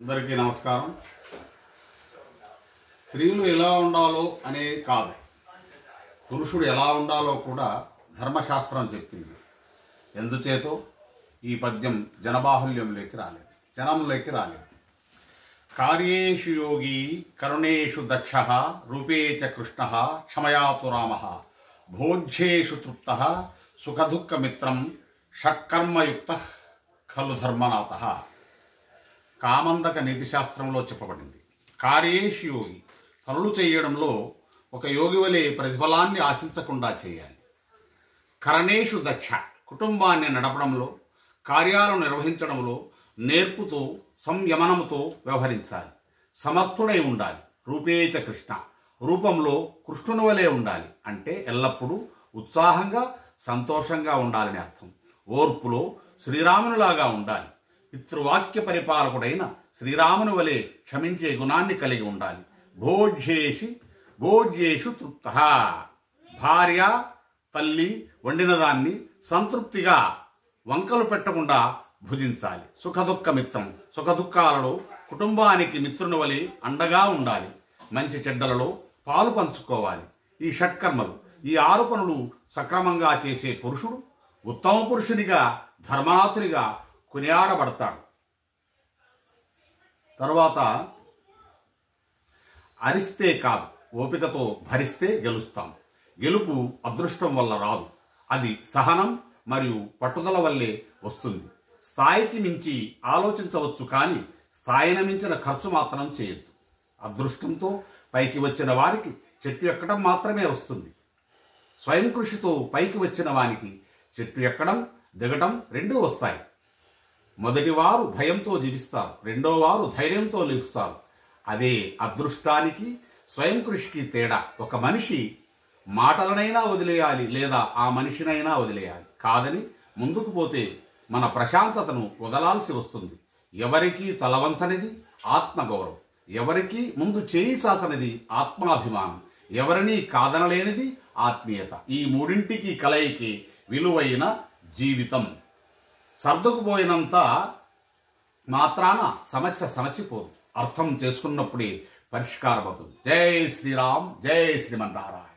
అందరికీ నమస్కారం. స్త్రీలు ఎలా ఉండాలో అనే కాదు, పురుషుడు ఎలా ఉండాలో కూడా ధర్మశాస్త్రం చెప్పింది. ఎందుచేతో ఈ పద్యం జనంలోకి రాలేదు. కార్యేషు యోగి కరుణేషు దక్ష రూపే చ కృష్ణ క్షమయాతు రామ భోజ్యేషు తృప్త సుఖదుఃఖ మిత్రం షట్కర్మయుక్త ఖలు ధర్మనాథ. కామందక నీతిశాస్త్రంలో చెప్పబడింది. కార్యేషు యోగి, పనులు చేయడంలో ఒక యోగి వలె ప్రతిఫలాన్ని ఆశించకుండా చేయాలి. కరణేషు దక్ష, కుటుంబాన్ని నడపడంలో, కార్యాలను నిర్వహించడంలో నేర్పుతో సంయమనముతో వ్యవహరించాలి. సమర్థుడై ఉండాలి. రూపేచ కృష్ణ, రూపంలో కృష్ణుని వలె ఉండాలి. అంటే ఎల్లప్పుడూ ఉత్సాహంగా సంతోషంగా ఉండాలని అర్థం. ఓర్పులో శ్రీరామునిలాగా ఉండాలి. పితృవాక్య పరిపాలకుడైన శ్రీరాముని వలె క్షమించే గుణాన్ని కలిగి ఉండాలి. భోజ్యేషు తృప్త, భార్య తల్లి వండిన దాన్ని సంతృప్తిగా వంకలు పెట్టకుండా భుజించాలి. సుఖదుఃఖ మిత్రం, సుఖదుఖాలలో కుటుంబానికి మిత్రుని వలె అండగా ఉండాలి. మంచి చెడ్డలలో పాలు పంచుకోవాలి. ఈ షట్కర్మలు, ఈ 6 పనులు సక్రమంగా చేసే పురుషుడు ఉత్తమ పురుషునిగా, ధర్మనాథునిగా కొనియాడబడతాడు. తర్వాత అరిస్తే కాదు, ఓపికతో భరిస్తే గెలుస్తాం. గెలుపు అదృష్టం వల్ల రాదు, అది సహనం మరియు పట్టుదల వల్లే వస్తుంది. స్థాయికి మించి ఆలోచించవచ్చు, కానీ స్థాయిని మించిన ఖర్చు మాత్రం చేయొద్దు. అదృష్టంతో పైకి వచ్చిన వారికి చెట్టు ఎక్కడం మాత్రమే వస్తుంది. స్వయం కృషితో పైకి వచ్చిన వానికి చెట్టు ఎక్కడం, దిగటం రెండూ వస్తాయి. మొదటివారు భయంతో జీవిస్తారు, రెండోవారు ధైర్యంతో నిలుస్తారు. అదే అదృష్టానికి స్వయం కృషికి తేడా. ఒక మనిషి మాటలనైనా వదిలేయాలి, లేదా ఆ మనిషినైనా వదిలేయాలి. కాదని ముందుకు పోతే మన ప్రశాంతతను వదలాల్సి వస్తుంది. ఎవరికీ తలవంచనిది ఆత్మగౌరవం, ఎవరికీ ముందు చేయి చాచనిది ఆత్మాభిమానం, ఎవరినీ కాదనలేనిది ఆత్మీయత. ఈ మూడింటికి కలయికి విలువైన జీవితం. సర్దుకుపోయినంత మాత్రాన సమస్య సమసిపోదు, అర్థం చేసుకున్నప్పుడే పరిష్కారం అవుతుంది. జై శ్రీరామ్, జై శ్రీమన్నారాయణ.